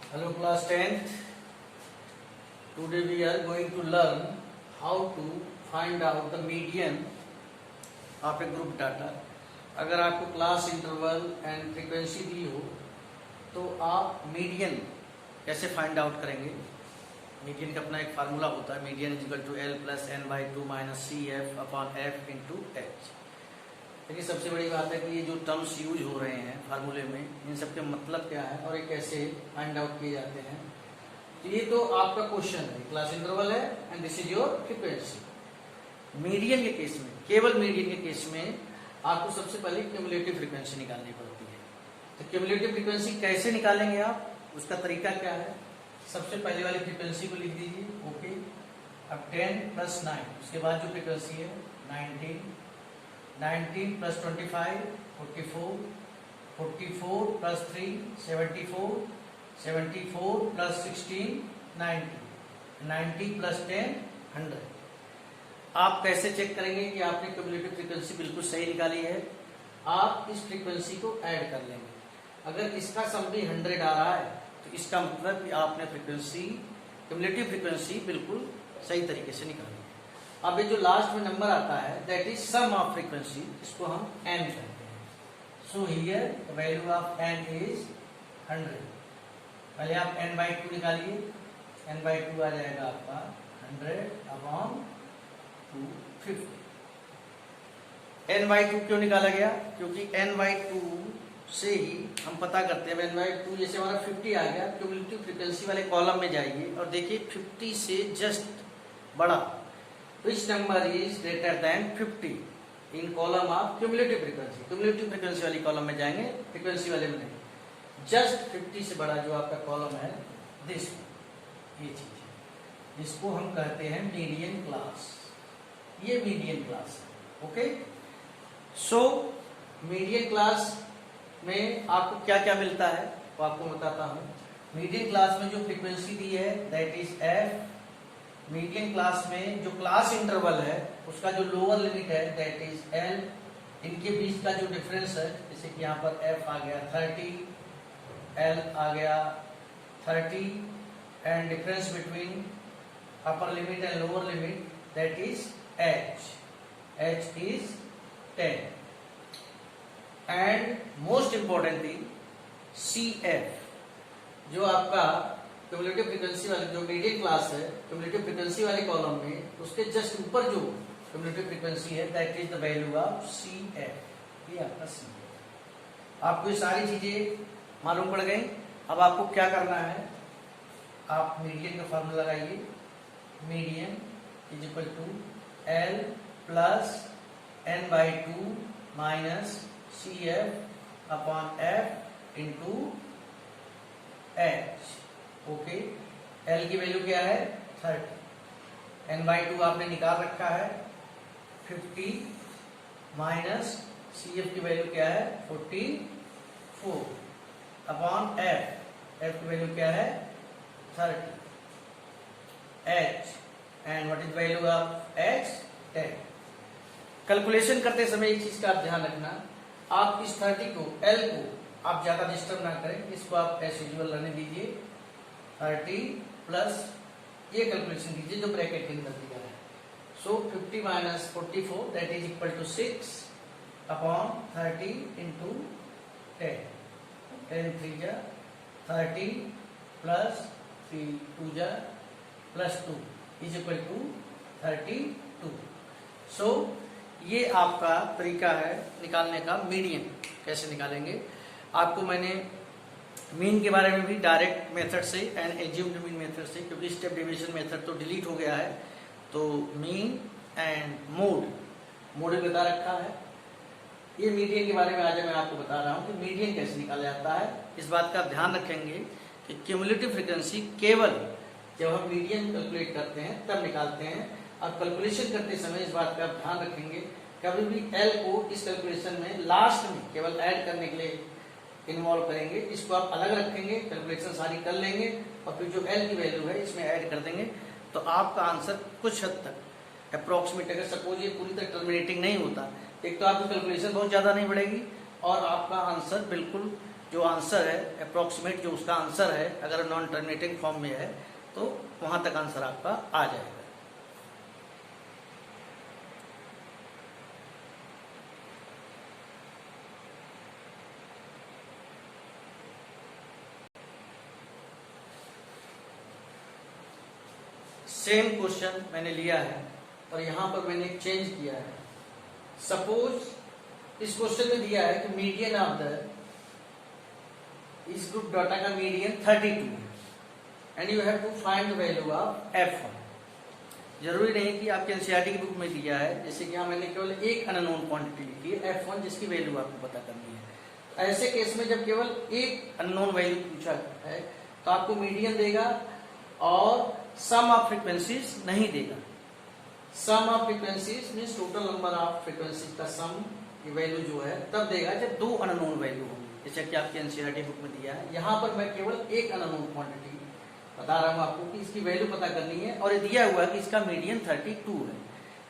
Hello class 10th. Today we are going to learn how to find out the median of a group data. अगर आपको class interval and frequency दी हो तो आप median कैसे find out करेंगे। Median का अपना एक फार्मूला होता है, median is equal to L plus N by two minus C F upon F into h. लेकिन सबसे बड़ी बात है कि ये जो टर्म्स यूज हो रहे हैं फार्मूले में, इन सब के मतलब क्या है और ये कैसे फाइंड आउट किए जाते हैं। तो ये तो आपका क्वेश्चन है, क्लास इंटरवल है and this is your frequency. Median के केस में, केवल मीडियन के केस में आपको सबसे पहले क्यूमुलेटिव फ्रीक्वेंसी निकालनी पड़ती है। तो क्यूमुलेटिव फ्रीक्वेंसी कैसे निकालेंगे आप, उसका तरीका क्या है। सबसे पहले वाली फ्रीक्वेंसी को लिख दीजिए, ओके। अब 10 प्लस 9, उसके बाद जो फ्रीक्वेंसी है 19 प्लस 25 44, 44 प्लस 3 74, 74 प्लस 16 90 प्लस 10 100। आप कैसे चेक करेंगे कि आपने क्यूमुलेटिव फ्रीक्वेंसी बिल्कुल सही निकाली है। आप इस फ्रीक्वेंसी को ऐड कर लेंगे। अगर इसका सम भी 100 आ रहा है तो इसका मतलब कि आपने फ्रीक्वेंसी, क्यूमुलेटिव फ्रीक्वेंसी बिल्कुल सही तरीके से निकाली। अब ये जो लास्ट में नंबर आता है that is sum of frequency, इसको हम n कहते हैं। So here the value of n is 100। पहले आप n बाई 2 निकालिए, n बाई 2 आ जाएगा आपका 100 अपॉन 250। n बाई 2 क्यों निकाला गया, क्योंकि n बाई 2 से ही हम पता करते हैं। n बाई 2 जैसे हमारा 50 आ गया, क्यूमुलेटिव फ्रीक्वेंसी वाले कॉलम में जाइए और देखिए 50 से जस्ट बड़ा, which number is greater than 50 in column of cumulative frequency। cumulative frequency वाली कॉलम में जाएंगे, फ्रीक्वेंसी वाले में नहीं। जस्ट 50 से बड़ा जो आपका कॉलम है दिस, ये चीज है, इसको हम कहते हैं मीडियन क्लास। ये मीडियन क्लास है, ओके। सो मीडियन क्लास में आपको क्या क्या मिलता है वो आपको बताता हूँ। मीडियन क्लास में जो फ्रीक्वेंसी दी है that is F. Median class में जो क्लास इंटरवल है उसका जो लोअर लिमिट है दैट इज एल। इनके बीच का जो डिफरेंस है, जैसे कि यहाँ पर एफ आ गया 30, एल आ गया 30, and difference between upper limit and lower limit that is H. H is 10 and most importantly C F, जो आपका क्यूमुलेटिव फ्रीक्वेंसी वाली जो मीडियन क्लास है, क्यूमुलेटिव फ्रीक्वेंसी वाले कॉलम में उसके जस्ट ऊपर जो क्यूमुलेटिव फ्रीक्वेंसी है that is the value of C F. ये आपका सी एफ। आपको ये सारी चीजें मालूम पड़ गई। अब आपको क्या करना है, आप मीडियन का फॉर्मूला लगाइए। Median is equal to L plus N by 2 minus C F upon F into H, okay. L की वैल्यू क्या है 30, एन बाई 2 आपने निकाल रखा है 50, माइनस सी एफ की वैल्यू क्या है 44 अपॉन एफ। एफ की वैल्यू क्या है 30, H and what is value of H 10। Calculation करते समय एक चीज का आप ध्यान रखना, आप इस 30 को, एल को आप ज्यादा डिस्टर्ब ना करें, इसको आप एज यूजुअल रहने दीजिए। 30 प्लस ये कैलकुलेशन कीजिए जो ब्रैकेट के अंदर दिया है। So 50 minus 44 that is equal to 6 upon 30 into 10। 10 3 जा 30 प्लस 3 2 जा plus 2 is equal to 32। So ये आपका तरीका है निकालने का। मीडियन कैसे निकालेंगे, आपको मैंने मीन के बारे में भी डायरेक्ट मेथड से एंड एज्यूम्ड मीन मेथड से, क्योंकि स्टेप डिवीजन मेथड तो डिलीट हो गया है, तो मीन एंड मोड बता रखा है। ये मीडियन के बारे में आज मैं आपको बता रहा हूँ कि मीडियन कैसे निकाला जाता है। इस बात का ध्यान रखेंगे कि क्यूमुलेटिव फ्रीक्वेंसी केवल जब हम मीडियन कैलकुलेट करते हैं तब निकालते हैं। और कैलकुलेशन करते समय इस बात का ध्यान रखेंगे, कभी भी एल को इस कैलकुलेशन में लास्ट में केवल ऐड करने के लिए इन्वॉल्व करेंगे। इसको आप अलग रखेंगे, कैलकुलेशन सारी कर लेंगे और फिर जो एल की वैल्यू है इसमें ऐड कर देंगे, तो आपका आंसर कुछ हद तक अप्रोक्सीमेट, अगर सपोज ये पूरी तरह टर्मिनेटिंग नहीं होता, एक तो आपकी कैलकुलेशन बहुत ज्यादा नहीं बढ़ेगी और आपका आंसर बिल्कुल जो आंसर है, अप्रोक्सीमेट जो उसका आंसर है, अगर नॉन टर्मिनेटिंग फॉर्म में है तो वहां तक आंसर आपका आ जाएगा। सेम क्वेश्चन मैंने लिया है और यहां पर मैंने एक चेंज किया है। सपोज इस क्वेश्चन में दिया है कि मीडियन ऑफ द इस ग्रुप डाटा का मीडियन 32 है and you have to find the value of F1। जरूरी नहीं कि आपके एनसीईआरटी की बुक में दिया है, जैसे कि यहाँ मैंने केवल एक अननोन क्वांटिटी लिखी है F1 जिसकी वैल्यू आपको पता करनी है। ऐसे केस में जब केवल एक अननोन वैल्यू पूछा है तो आपको मीडियन देगा और सम ऑफ फ्रीक्वेंसीज नहीं देगा। Sum of frequencies means total number of frequencies का सम की वैल्यू जो है तब देगा जब दो अननोन वैल्यू होंगी, जैसे कि आपके एनसीईआरटी बुक में दिया है। यहाँ पर मैं केवल एक अननोन क्वांटिटी बता रहा हूँ आपको कि इसकी वैल्यू पता करनी है और ये दिया हुआ है कि इसका मीडियन 32 है।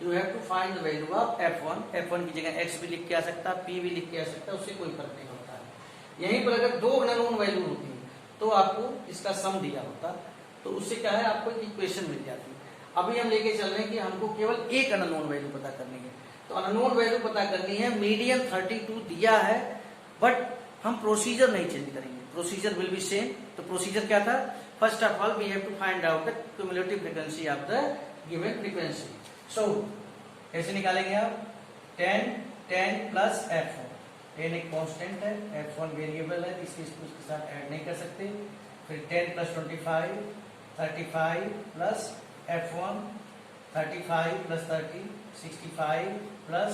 You have to find the value of F1। F1 की जगह X भी लिख के आ सकता है, P भी लिख के आ सकता है, उससे कोई फर्क नहीं होता है। यहीं पर अगर दो अननोन वैल्यू होती है तो आपको इसका सम दिया होता, तो उससे क्या है आपको एक इक्वेशन मिल जाती है। अभी हम लेके चल रहे हैं कि हमको केवल एक अननोन वैल्यू पता करनी है, तो अननोन वैल्यू पता करनी है, मीडियन 32 दिया है, बट हम प्रोसीजर नहीं चेंज करेंगे, प्रोसीजर विल बी सेम। तो प्रोसीजर क्या था? First of all we have to find out the cumulative frequency of the given frequency. So कैसे निकालेंगे आप? 10 प्लस F1। 10 एक कांस्टेंट है, F1 वेरिएबल है, इसलिए इसको इसके साथ ऐड नहीं कर सकते। फिर 10 plus 25 35 plus F1 35 plus 30 65 plus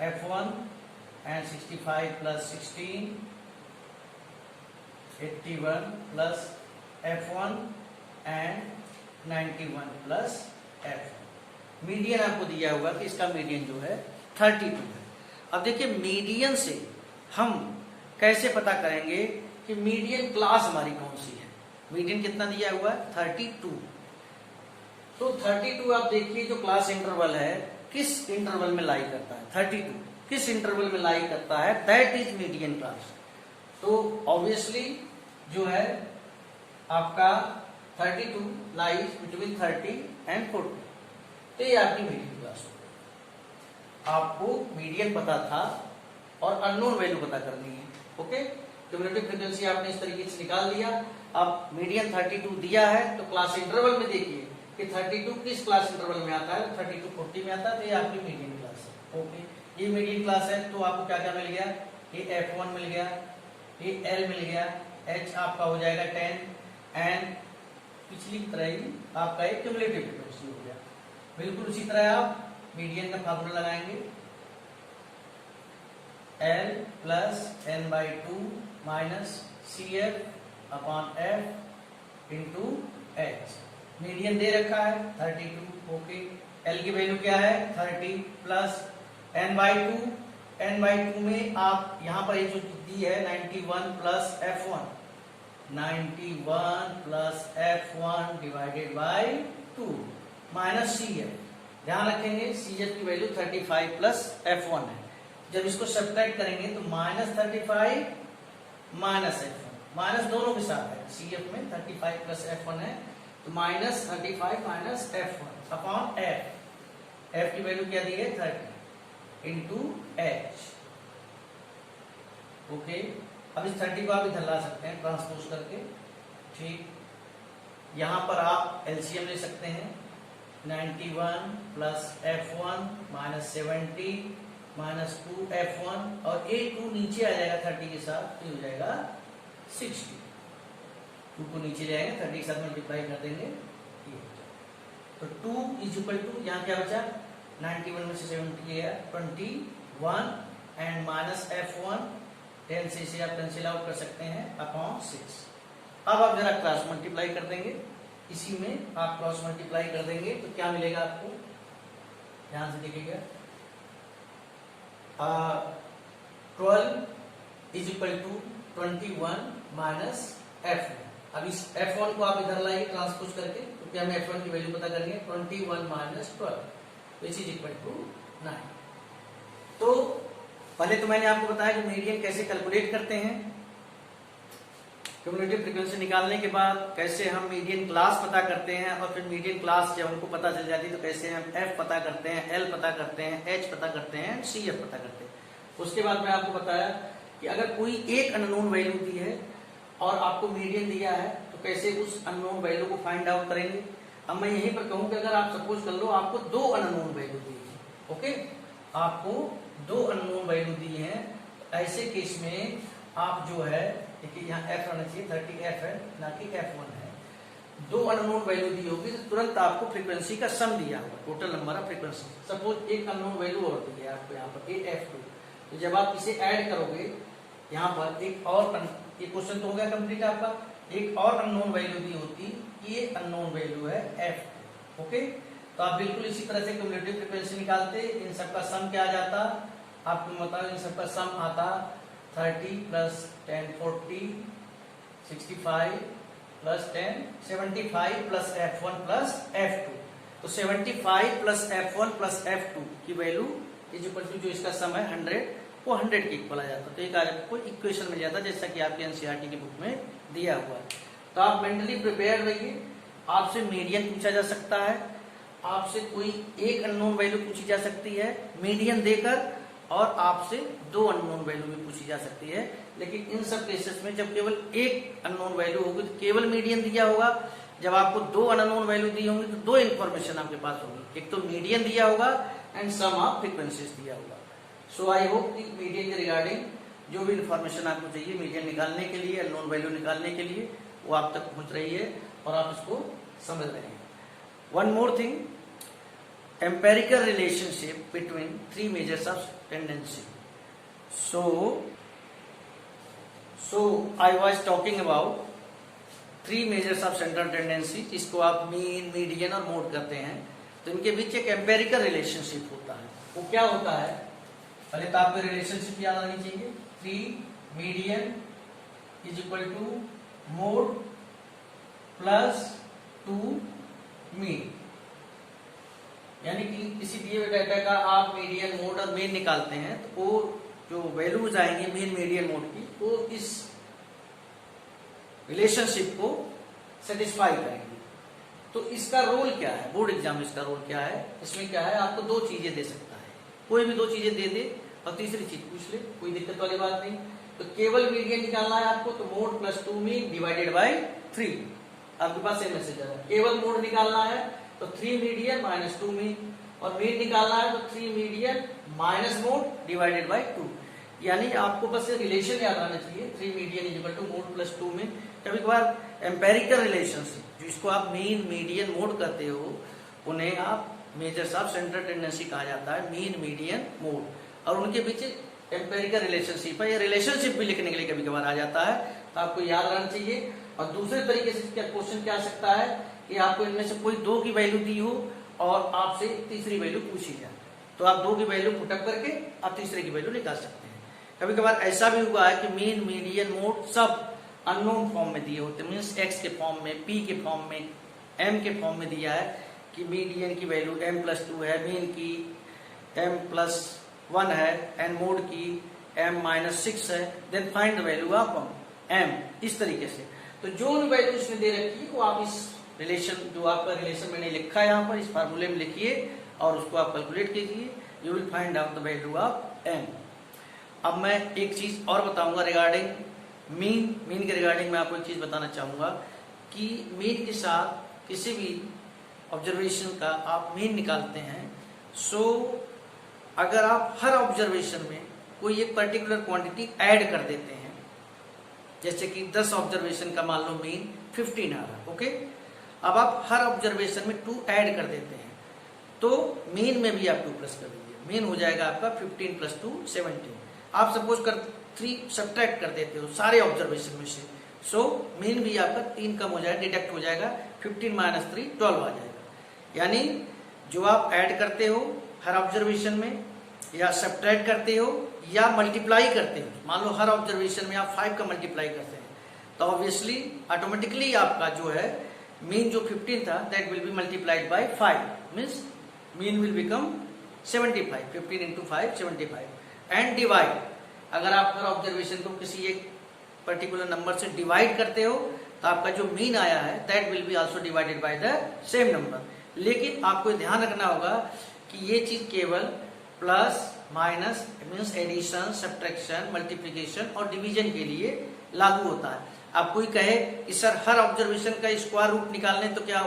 F1 and 65 plus 16 81 plus F1 and 91 plus F1। Median आपको दिया हुआ कि इसका मीडियन जो है 32 है। अब देखिए मीडियन से हम कैसे पता करेंगे कि मीडियन क्लास हमारी कौन सी है। मीडियन कितना दिया हुआ है? 32। तो 32 आप देखिए जो क्लास इंटरवल है किस इंटरवल में लाई करता है? 32 किस इंटरवल में लाई करता है? That is median class. तो ऑब्वियसली जो है आपका 32 लाइज बिटवीन 30 एंड 40, तो ये आपकी मीडियन क्लास हो। आपको मीडियन पता था और अननोन वैल्यू पता करनी है। ओके, क्यूमुलेटिव फ्रीक्वेंसी आपने इस तरीके से निकाल लिया। अब मीडियन 32 दिया है तो क्लास इंटरवल में देखिए कि 32 किस क्लास इंटरवल में आता है? 32 40 में आता है, तो ये आपकी मीडियन क्लास है। ओके, ये मीडियन क्लास है, तो आपको क्या क्या मिल गया? ये F1 मिल गया, ये L मिल गया, H आपका हो जाएगा 10 एंड पिछली तरह ही आपका एक क्यूमुलेटिव फ्रीक्वेंसी हो गया। बिल्कुल उसी तरह आप मीडियन का फार्मूला लगाएंगे, L plus n/2 minus CF upon F into H। Median दे रखा है 32। ओके, L की वैल्यू क्या है? 30 प्लस n/2 में आप यहाँ पर ये जो दी है 91 plus F1, 91 plus F1 divided by 2 minus CF। ध्यान रखेंगे CF की वैल्यू 35 प्लस F1 है। जब इसको सब्ट्रैक्ट करेंगे तो माइनस 35 माइनस F1, माइनस दोनों के साथ है। CF में 35 प्लस F1 है, तो minus 35 minus F1 upon F की वैल्यू क्या दी है? 30 इंटू H। ओके, अब इस 30 को आप इधर ला सकते हैं ट्रांसपोज करके। ठीक, यहां पर आप LCM ले सकते हैं, 91 plus F1 minus 70 minus 2 F1 और एक 2 नीचे आ जाएगा 30 के साथ, तो हो जाएगा 60। 2 को नीचे ले आएंगे, 30 के साथ मल्टीप्लाई कर देंगे, तो 2 इज इक्वल टू यहाँ क्या बचा? 91 में से 70 गया 21 एंड माइनस F1 10 से इसे आप कैंसिल आउट कर सकते हैं अपॉन 6। अब आप जरा क्रॉस मल्टीप्लाई कर देंगे, इसी में आप क्रॉस मल्टीप्लाई कर देंगे तो क्या मिलेगा आपको? ध्यान से देखिएगा, 12 is equal to 21 minus F1। अब इस F1 को आप इधर लाइए ट्रांसपोज करके, क्योंकि हमें F1 की वैल्यू पता करनी है। 21 minus 12 which is equal to 9। तो पहले तो मैंने आपको बताया कि मीडियन कैसे कैलकुलेट करते हैं। क्यूमुलेटिव फ्रीक्वेंसी निकालने के बाद कैसे हम मीडियन क्लास पता करते हैं, और फिर मीडियन क्लास जब हमको पता चल जाती है तो कैसे हम एफ पता करते हैं, एल पता करते हैं, एच पता करते हैं, सी एफ पता करते हैं। उसके बाद मैं आपको बताया कि अगर कोई एक अननोन वैल्यू दी है और आपको मीडियन दिया है तो कैसे उस अननोन वैल्यू को फाइंड आउट करेंगे। अब मैं यहीं पर कहूं कि अगर आप सपोज कर लो आपको दो अननोन वैल्यू दी है, ओके, आपको दो अननोन वैल्यू दी है, ऐसे केस में आप जो है देखिए यहाँ एफ रहना चाहिए, 30f है ना कि f1 है। दो अननोन वैल्यू दी होगी तो तुरंत आपको फ्रीक्वेंसी का सम दिया होगा, total number of frequency. Suppose एक अननोन वैल्यू और दी है आपको यहाँ पर f2, तो जब आप इसे ऐड करोगे यहाँ पर एक और ये क्वेश्चन तो हो गया कंप्लीट आपका। एक और अननोन वैल्यू दी होती, ये अननोन वैल्यू है f2, ओके। तो आप बिल्कुल इसी तरह से क्यूमुलेटिव फ्रीक्वेंसी निकालते, इन सबका सम क्या आ जाता आपको बताओ, इन सबका सम आता 30 plus 10 40 65 plus 10 75 plus f1 plus f2। तो 75 प्लस f1 प्लस f2 की वैल्यू इज इक्वल टू जो इसका सम है 100, वो 100 के इक्वल आ जाता। तो एक आपको इक्वेशन मिल जाता जैसा कि आपके एनसीईआरटी की बुक में दिया हुआ है। तो आप मेंटली प्रिपेयर रहिए। आपसे मीडियन पूछा जा सकता है, आपसे कोई एक अननोन वैल्यू पूछी जा सकती है मीडियन देकर, और आपसे दो अननोन वैल्यू भी पूछी जा सकती है। लेकिन इन सब केसेस में जब केवल एक अननोन वैल्यू होगी तो केवल मीडियन दिया होगा। जब आपको दो अननोन वैल्यू दी होंगी तो दो इन्फॉर्मेशन आपके पास होगी, एक तो मीडियन दिया होगा एंड सम ऑफ फ्रीक्वेंसीज दिया होगा। सो आई होप कि मीडियन के रिगार्डिंग जो भी इन्फॉर्मेशन आपको चाहिए मीडियन निकालने के लिए, अननोन वैल्यू निकालने के लिए, वो आप तक पहुंच रही है और आप इसको समझ रहे हैं। One more thing, empirical relationship between three measures of tendency. So I was talking about three measures of central tendency, जिसको आप मीन, मीडियन और मोड कहते हैं। तो इनके बीच एक एम्पेरिकल रिलेशनशिप होता है। वो क्या होता है, पहले तो आपको रिलेशनशिप याद आनी चाहिए। 3 median is equal to mode plus 2 mean, यानी कि किसी दिए हुए डाटा का आप मीडियन, मोड और मीन निकालते हैं तो वो जो वैल्यूज आएंगे मीन, मीडियन, मोड की, वो इस रिलेशनशिप को सेटिस्फाई करेंगे। तो इसका रोल क्या है, बोर्ड एग्जाम में इसका रोल क्या है, इसमें क्या है, आपको दो चीजें दे सकता है, कोई भी दो चीजें दे दे और तीसरी चीज पूछ ले, कोई दिक्कत वाली बात नहीं। तो केवल मीडियन निकालना है आपको, तो mode plus 2 mean divided by 3, आपके पास ये मैसेज आ रहा है। केवल मोड निकालना है तो 3 मीडियन माइनस 2 मीन, और मीन निकालना है तो 3 median minus mode divided by 2। यानी आपको बस ये रिलेशन याद आना चाहिए, 3 median is equal to mode plus 2 mean. कभी कभार एम्पेरिकल रिलेशनशिप जिसको आप मीन, मीडियन, मोड कहते हो, उन्हें आप मेजर्स ऑफ सेंट्रल टेंडेंसी कहा जाता है, मीन, मीडियन, मोड, और उनके बीच एम्पेरिकल रिलेशनशिप है। ये रिलेशनशिप भी लिखने के लिए कभी कभार आ जाता है, तो आपको याद रहना चाहिए। और दूसरे तरीके से क्या क्वेश्चन क्या आ सकता है कि आपको इनमें से कोई दो की वैल्यू दी हो और आपसे तीसरी वैल्यू पूछी जाए, तो आप दो की वैल्यू पुटअप करके आप तीसरे की वैल्यू निकाल सकते हैं। कभी कभार ऐसा भी हुआ है कि मीन, मीडियन, मोड सब अननोन फॉर्म में दिए होते, मीन्स एक्स के फॉर्म में, पी के फॉर्म में, एम के फॉर्म में दिया है कि मीडियन की वैल्यू m प्लस 2 है, मीन की m प्लस 1 है, एंड मोड की m माइनस 6 है, then find the value of m, इस तरीके से। तो जो भी वैल्यू इसमें दे रखी है वो आप इस रिलेशन, जो आपका रिलेशन मैंने लिखा है यहाँ पर, इस फार्मूले में लिखिए और उसको आप कैलकुलेट कीजिए, you will find out the value of m। अब मैं एक चीज और बताऊंगा रिगार्डिंग मीन के रिगार्डिंग मैं आपको एक चीज बताना चाहूंगा कि मीन के साथ किसी भी ऑब्जर्वेशन का आप मीन निकालते हैं, सो अगर आप हर ऑब्जर्वेशन में कोई एक पर्टिकुलर क्वांटिटी ऐड कर देते हैं, जैसे कि 10 ऑब्जर्वेशन का मान लो मीन 15 आ रहा, ओके, अब आप हर ऑब्जर्वेशन में 2 ऐड कर देते हैं, तो मीन में भी आप 2 प्लस कर दीजिए, मीन हो जाएगा आपका 15 प्लस 2 17। आप सपोज कर 3 सब्ट्रैक्ट कर देते हो सारे ऑब्जर्वेशन में से, सो मीन भी आपका 3 कम हो जाएगा, डिडक्ट हो जाएगा, 15 माइनस 3 12 आ जाएगा। यानी जो आप ऐड करते हो हर ऑब्जर्वेशन में, या सब्ट्रैक्ट करते हो या मल्टीप्लाई करते हो, मान लो हर ऑब्जर्वेशन में आप 5 का मल्टीप्लाई करते हैं, तो ऑब्वियसली ऑटोमेटिकली आपका जो है मीन जो 15 था that will B multiplied by 5, means mean will become 75, 15 into 5 75, and divide, अगर आप हर ऑब्जर्वेशन को किसी एक पर्टिकुलर नंबर से डिवाइड करते हो तो आपका जो मीन आया है that will be also divided by the same number. लेकिन आपको ध्यान रखना होगा कि ये चीज केवल plus minus means addition, subtraction, multiplication और डिवीजन के लिए लागू होता है। आप कोई कहे कि सर हर ऑब्जर्वेशन का स्क्वायर रूट निकालने तो क्या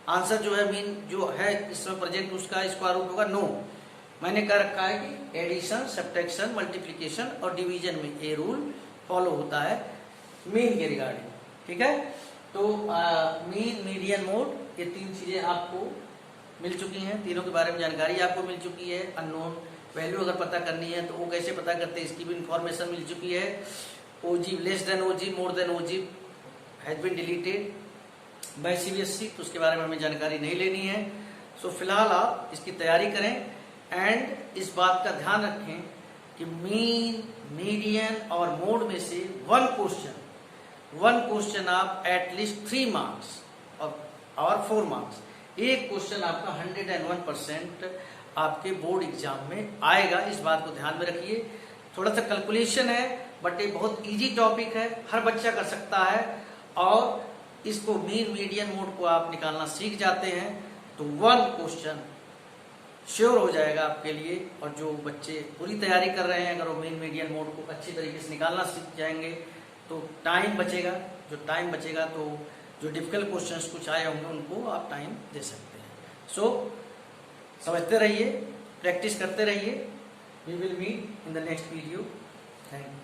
आंसर जो है मीन जो है इसमें प्रेजेंट उसका स्क्वायर रूट होगा? नो, मैंने कह रखा है कि एडिशन, सब्ट्रैक्शन, मल्टीप्लिकेशन और डिवीजन में ये रूल फॉलो होता है मीन के रिगार्डिंग। ठीक है, तो मीन, मीडियन, मोड, ये तीन चीजें आपको मिल चुकी हैं, तीनों के बारे में जानकारी आपको मिल चुकी है। अननोन वैल्यू अगर पता करनी है तो वो कैसे पता करते हैं इसकी भी इंफॉर्मेशन मिल चुकी है। Ogive less than ogive, more than ogive has been deleted by CBSE, तो उसके बारे में हमें जानकारी नहीं लेनी है। सो फिलहाल आप इसकी तैयारी करें एंड इस बात का ध्यान रखें कि मीन, मीडियन और मोड में से वन क्वेश्चन आप एटलीस्ट 3 मार्क्स और 4 मार्क्स, एक क्वेश्चन आपका 101% आपके बोर्ड एग्जाम में आएगा। इस बात को ध्यान में रखिए। थोड़ा सा कैलकुलेशन है बट ये बहुत इजी टॉपिक है, हर बच्चा कर सकता है। और इसको मीन, मीडियन, मोड को आप निकालना सीख जाते हैं तो 1 क्वेश्चन श्योर हो जाएगा आपके लिए। और जो बच्चे पूरी तैयारी कर रहे हैं अगर वो मीन, मीडियन, मोड को अच्छी तरीके से निकालना सीख जाएंगे तो टाइम बचेगा। जो टाइम बचेगा तो जो डिफिकल्ट क्वेश्चंस कुछ आए होंगे उनको आप टाइम दे सकते हैं। सो समझते रहिए, प्रैक्टिस करते रहिए। We will meet in the next video. Thank you.